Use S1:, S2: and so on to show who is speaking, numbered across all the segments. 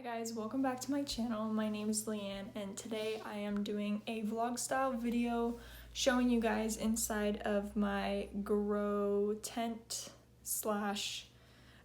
S1: Guys, welcome back to my channel. My name is Leanne and today I am doing a vlog style video showing you guys inside of my grow tent slash,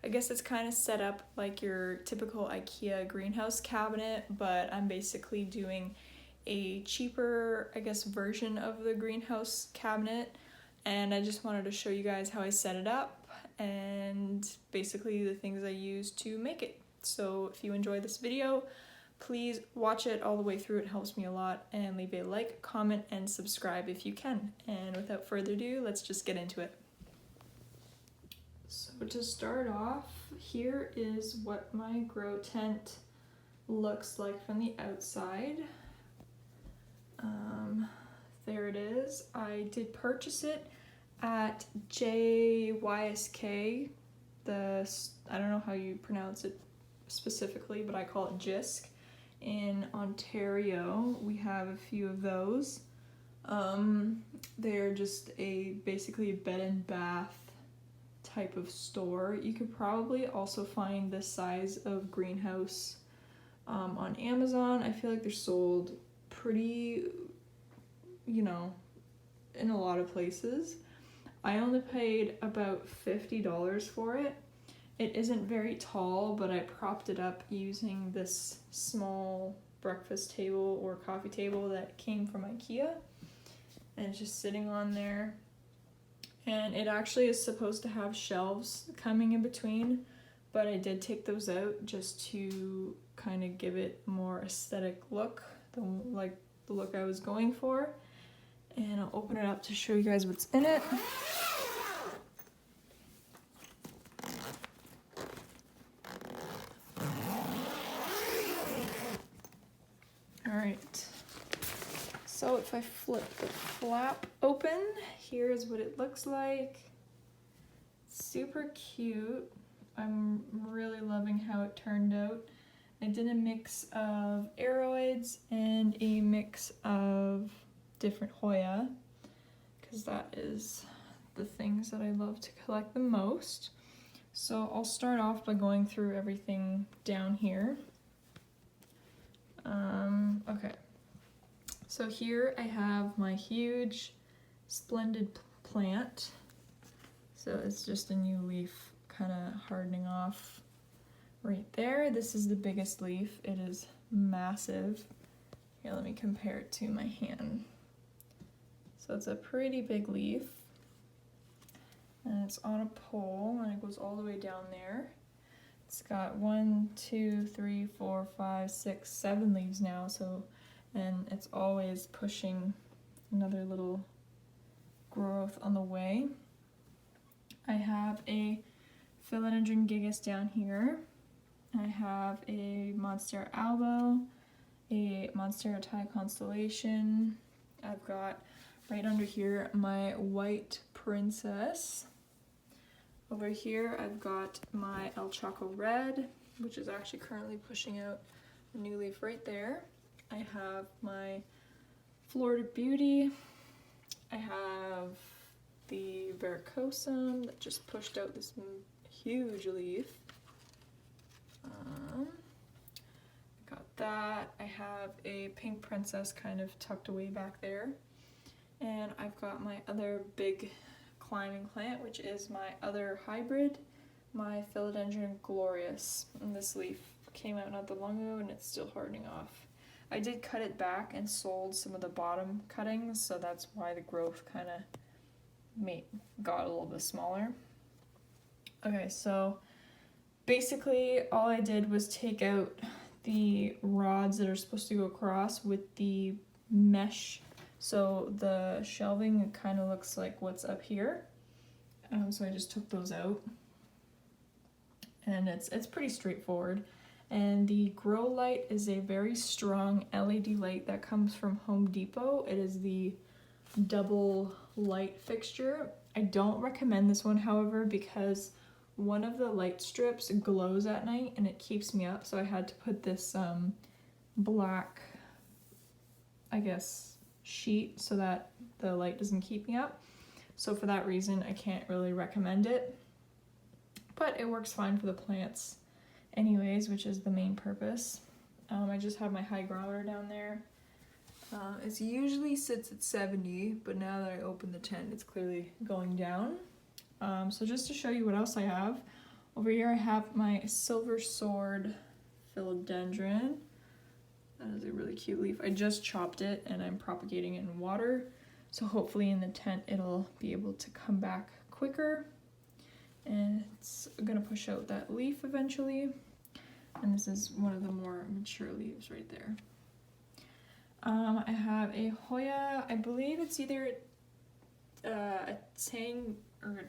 S1: I guess it's kind of set up like your typical IKEA greenhouse cabinet, but I'm basically doing a cheaper, I guess, version of the greenhouse cabinet, and I just wanted to show you guys how I set it up and basically the things I use to make it. So if you enjoy this video, please watch it all the way through. It helps me a lot, and leave a like, comment, and subscribe if you can. And without further ado, let's just get into it. So to start off, here is what my grow tent looks like from the outside. There it is. I did purchase it at JYSK. I don't know how you pronounce it specifically, but I call it JYSK. In Ontario, we have a few of those. They're just basically a bed and bath type of store. You could probably also find this size of greenhouse on Amazon. I feel like they're sold pretty, in a lot of places. I only paid about $50 for it. It isn't very tall, but I propped it up using this small breakfast table or coffee table that came from IKEA, and it's just sitting on there. And it actually is supposed to have shelves coming in between, but I did take those out just to kind of give it more aesthetic look, the look I was going for. And I'll open it up to show you guys what's in it. Alright, so if I flip the flap open, here's what it looks like. Super cute. I'm really loving how it turned out. I did a mix of Aeroids and a mix of different Hoya, because that is the things that I love to collect the most. So I'll start off by going through everything down here. Okay, so here I have my huge splendid plant. So it's just a new leaf kind of hardening off right there. This is the biggest leaf. It is massive. Here, let me compare it to my hand. So it's a pretty big leaf, and it's on a pole, and it goes all the way down there. It's got 1, 2, 3, 4, 5, 6, 7 leaves now, and it's always pushing another little growth on the way. I have a Philodendron gigas down here. I have a Monstera albo, a Monstera Thai constellation. I've got right under here my white princess. Over here I've got my El Choco red, which is actually currently pushing out a new leaf right there. I have my Florida Beauty. I have the Varicosum that just pushed out this huge leaf. Got that. I have a pink princess kind of tucked away back there. And I've got my other big climbing plant, which is my other hybrid, my Philodendron glorious. And this leaf came out not that long ago, and it's still hardening off. I did cut it back and sold some of the bottom cuttings, so that's why the growth kind of got a little bit smaller. Okay, so basically all I did was take out the rods that are supposed to go across with the mesh. So the shelving kind of looks like what's up here. So I just took those out, and it's pretty straightforward. And the grow light is a very strong LED light that comes from Home Depot. It is the double light fixture. I don't recommend this one, however, because one of the light strips glows at night and it keeps me up, so I had to put this black, I guess, sheet so that the light doesn't keep me up. So for that reason I can't really recommend it, but it works fine for the plants anyways, which is the main purpose. I just have my high growler down there. It usually sits at 70, but now that I opened the tent, it's clearly going down. So just to show you what else I have, over here I have my silver sword philodendron. That is a really cute leaf. I just chopped it and I'm propagating it in water. So hopefully in the tent it'll be able to come back quicker. And it's gonna push out that leaf eventually. And this is one of the more mature leaves right there. I have a Hoya, I believe it's either a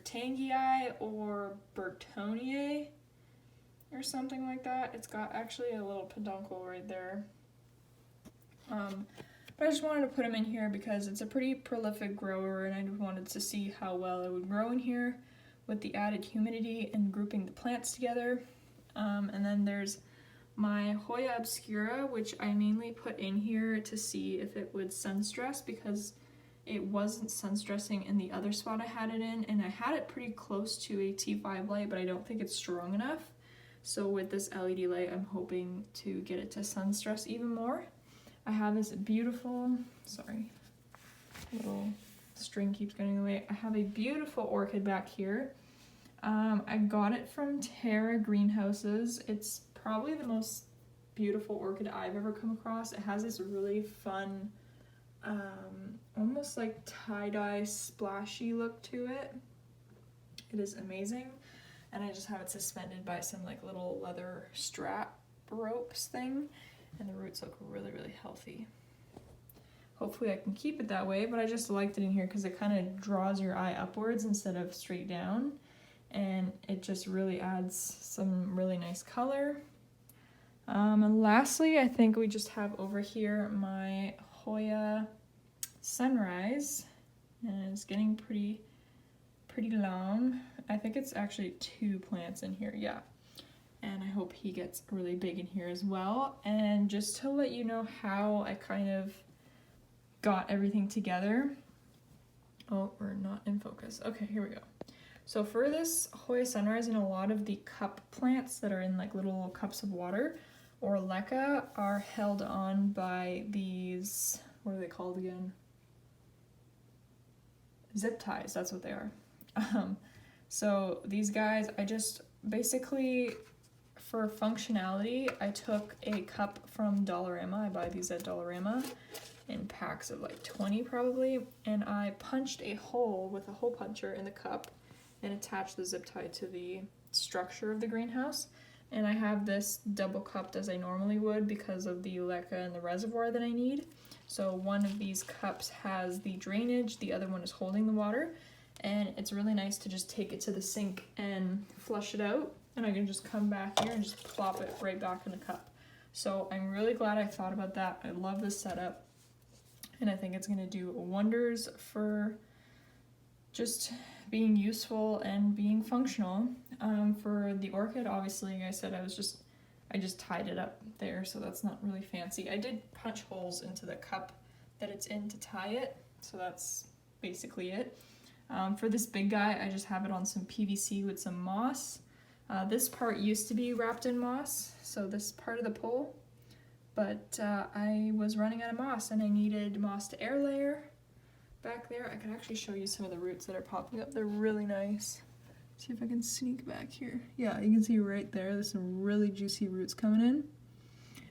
S1: Tangii or Bertonier or something like that. It's got actually a little peduncle right there. But I just wanted to put him in here because it's a pretty prolific grower and I wanted to see how well it would grow in here with the added humidity and grouping the plants together. And then there's my Hoya obscura, which I mainly put in here to see if it would sun stress because it wasn't sun stressing in the other spot I had it in, and I had it pretty close to a T5 light, but I don't think it's strong enough. So with this LED light, I'm hoping to get it to sun stress even more. I have this beautiful, sorry, little string keeps getting in the way. I have a beautiful orchid back here. I got it from Terra Greenhouses. It's probably the most beautiful orchid I've ever come across. It has this really fun, almost like tie-dye splashy look to it. It is amazing. And I just have it suspended by some like little leather strap ropes thing. And the roots look really, really healthy. Hopefully I can keep it that way, but I just liked it in here because it kind of draws your eye upwards instead of straight down. And it just really adds some really nice color. And lastly, I think we just have over here my Hoya Sunrise, and it's getting pretty long. I think it's actually 2 plants in here, yeah. And I hope he gets really big in here as well. And just to let you know how I kind of got everything together. Oh, we're not in focus. Okay, here we go. So for this Hoya Sunrise and a lot of the cup plants that are in like little cups of water or leca are held on by these, what are they called again? Zip ties, that's what they are. So these guys, I just basically, for functionality, I took a cup from Dollarama. I buy these at Dollarama in packs of like 20 probably, and I punched a hole with a hole puncher in the cup and attached the zip tie to the structure of the greenhouse. And I have this double cupped as I normally would because of the leca and the reservoir that I need. So one of these cups has the drainage, the other one is holding the water, and it's really nice to just take it to the sink and flush it out, and I can just come back here and just plop it right back in the cup. So I'm really glad I thought about that. I love this setup, and I think it's going to do wonders for just being useful and being functional. For the orchid, obviously, like I said, I just tied it up there, so that's not really fancy. I did punch holes into the cup that it's in to tie it, so that's basically it. For this big guy, I just have it on some PVC with some moss. This part used to be wrapped in moss, so this part of the pole, but I was running out of moss and I needed moss to air layer back there. I can actually show you some of the roots that are popping up. They're really nice. See if I can sneak back here. Yeah, you can see right there, there's some really juicy roots coming in.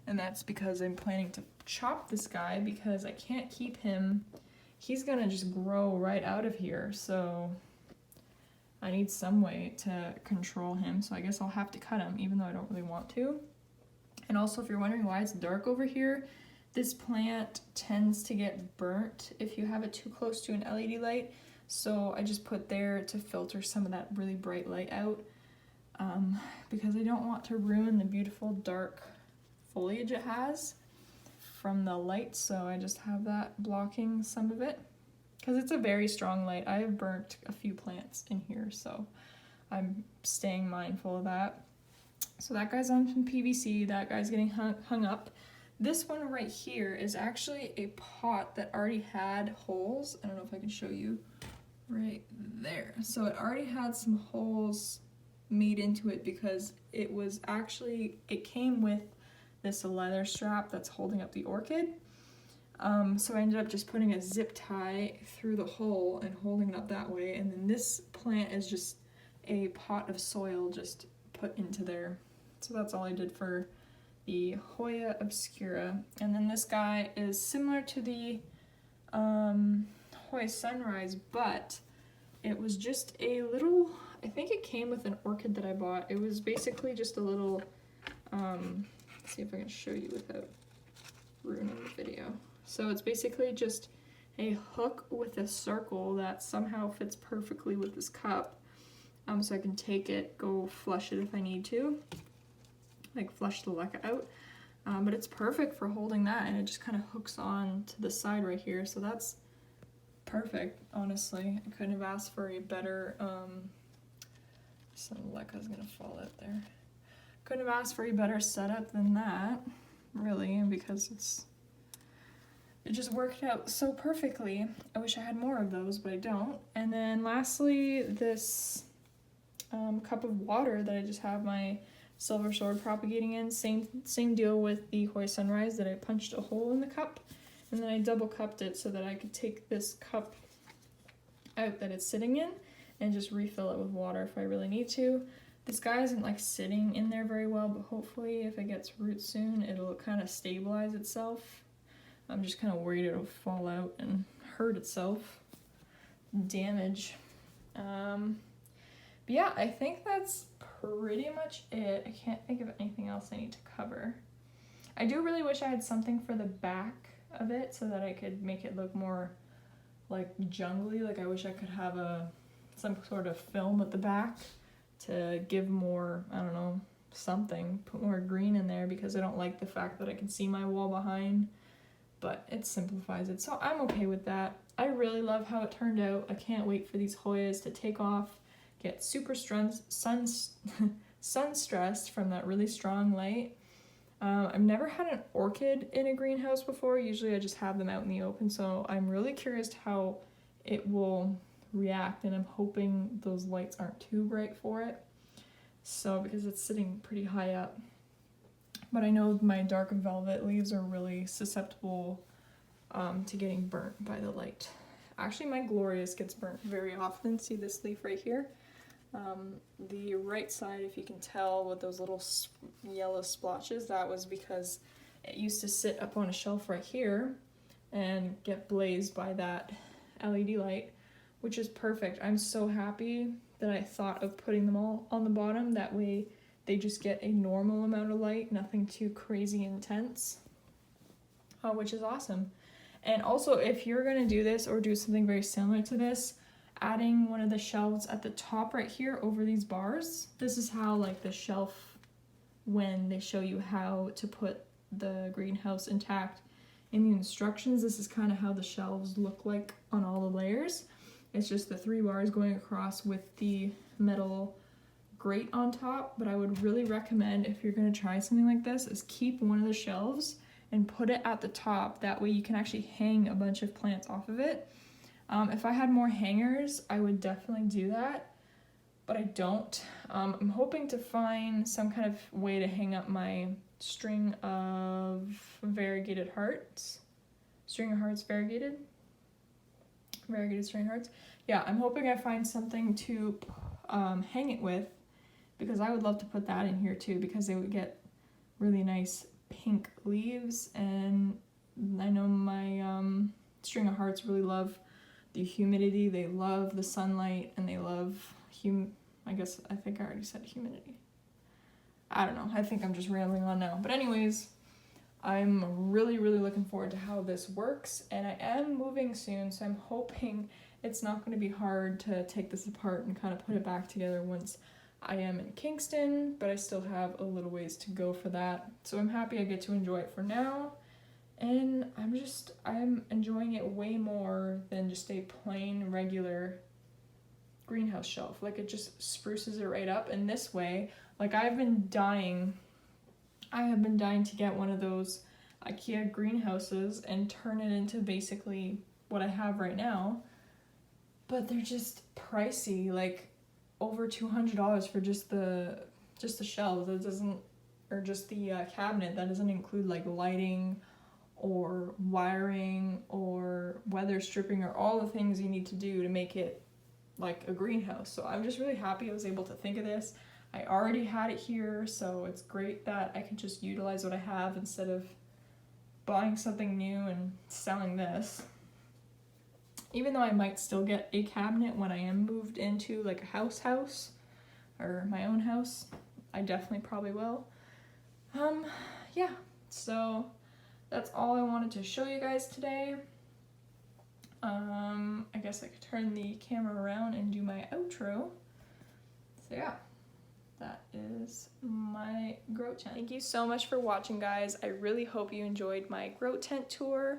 S1: And that's because I'm planning to chop this guy because I can't keep him. He's gonna just grow right out of here, so I need some way to control him, so I guess I'll have to cut him, even though I don't really want to. And also, if you're wondering why it's dark over here, this plant tends to get burnt if you have it too close to an LED light, so I just put there to filter some of that really bright light out, because I don't want to ruin the beautiful dark foliage it has from the light, so I just have that blocking some of it, because it's a very strong light. I have burnt a few plants in here, so I'm staying mindful of that. So that guy's on some PVC, that guy's getting hung up. This one right here is actually a pot that already had holes. I don't know if I can show you right there. So it already had some holes made into it because it was actually, it came with this leather strap that's holding up the orchid. So I ended up just putting a zip tie through the hole and holding it up that way. And then this plant is just a pot of soil just put into there. So that's all I did for the Hoya obscura. And then this guy is similar to the Hoya sunrise, but it was just a little, I think it came with an orchid that I bought. It was basically just a little, let's see if I can show you without ruining the video. So it's basically just a hook with a circle that somehow fits perfectly with this cup. So I can take it, go flush it if I need to, like flush the leca out. But it's perfect for holding that, and it just kind of hooks on to the side right here. So that's perfect, honestly. I couldn't have asked for a better, some leca's gonna fall out there. Couldn't have asked for a better setup than that, really, because it just worked out so perfectly. I wish I had more of those, but I don't. And then lastly, this cup of water that I just have my silver sword propagating in. Same deal with the Hoya sunrise, that I punched a hole in the cup, and then I double cupped it so that I could take this cup out that it's sitting in and just refill it with water if I really need to. This guy isn't like sitting in there very well, but hopefully if it gets roots soon, it'll kind of stabilize itself. I'm just kind of worried it'll fall out and hurt itself, damage. But yeah, I think that's pretty much it. I can't think of anything else I need to cover. I do really wish I had something for the back of it so that I could make it look more like jungly. Like I wish I could have some sort of film at the back to give more, I don't know, something, put more green in there, because I don't like the fact that I can see my wall behind, but it simplifies it. So I'm okay with that. I really love how it turned out. I can't wait for these Hoyas to take off, get super sun stressed from that really strong light. I've never had an orchid in a greenhouse before. Usually I just have them out in the open, so I'm really curious how it will react, and I'm hoping those lights aren't too bright for it. So, because it's sitting pretty high up. But I know my dark velvet leaves are really susceptible to getting burnt by the light. Actually, my Glorious gets burnt very often. See this leaf right here? The right side, if you can tell with those little yellow splotches, that was because it used to sit up on a shelf right here and get blazed by that LED light, which is perfect. I'm so happy that I thought of putting them all on the bottom. That way they just get a normal amount of light, nothing too crazy intense, which is awesome. And also, if you're going to do this or do something very similar to this, adding one of the shelves at the top right here over these bars. This is how like the shelf, when they show you how to put the greenhouse intact in the instructions, this is kind of how the shelves look like on all the layers. It's just the 3 bars going across with the metal grate on top. But I would really recommend, if you're going to try something like this, is keep one of the shelves and put it at the top. That way you can actually hang a bunch of plants off of it. If I had more hangers, I would definitely do that, but I don't. I'm hoping to find some kind of way to hang up my string of variegated hearts. String of hearts variegated? Variegated string of hearts? Yeah, I'm hoping I find something to hang it with, because I would love to put that in here too, because they would get really nice pink leaves, and I know my string of hearts really love the humidity, they love the sunlight, and they love I think I already said humidity. I don't know, I think I'm just rambling on now. But anyways, I'm really looking forward to how this works, and I am moving soon, so I'm hoping it's not going to be hard to take this apart and kind of put it back together once I am in Kingston, but I still have a little ways to go for that. So I'm happy I get to enjoy it for now. And I'm enjoying it way more than just a plain regular greenhouse shelf. Like, it just spruces it right up. And this way, like, I have been dying to get one of those IKEA greenhouses and turn it into basically what I have right now. But they're just pricey, like over $200 for just the just the shelves. It doesn't, or just the cabinet. That doesn't include like lighting or wiring or weather stripping or all the things you need to do to make it like a greenhouse. So I'm just really happy I was able to think of this. I already had it here, so it's great that I can just utilize what I have instead of buying something new and selling this. Even though I might still get a cabinet when I am moved into like a house or my own house, I definitely probably will. Yeah, so that's all I wanted to show you guys today. I guess I could turn the camera around and do my outro. So yeah, that is my grow tent. Thank you so much for watching, guys. I really hope you enjoyed my grow tent tour.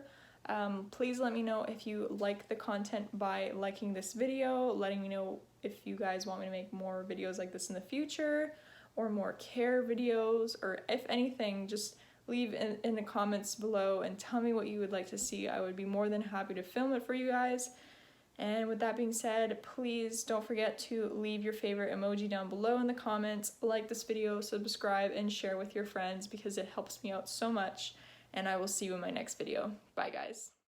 S1: Please let me know if you like the content by liking this video, letting me know if you guys want me to make more videos like this in the future, or more care videos, or if anything, just leave in the comments below and tell me what you would like to see. I would be more than happy to film it for you guys. And with that being said, please don't forget to leave your favorite emoji down below in the comments, like this video, subscribe, and share with your friends because it helps me out so much. And I will see you in my next video. Bye, guys.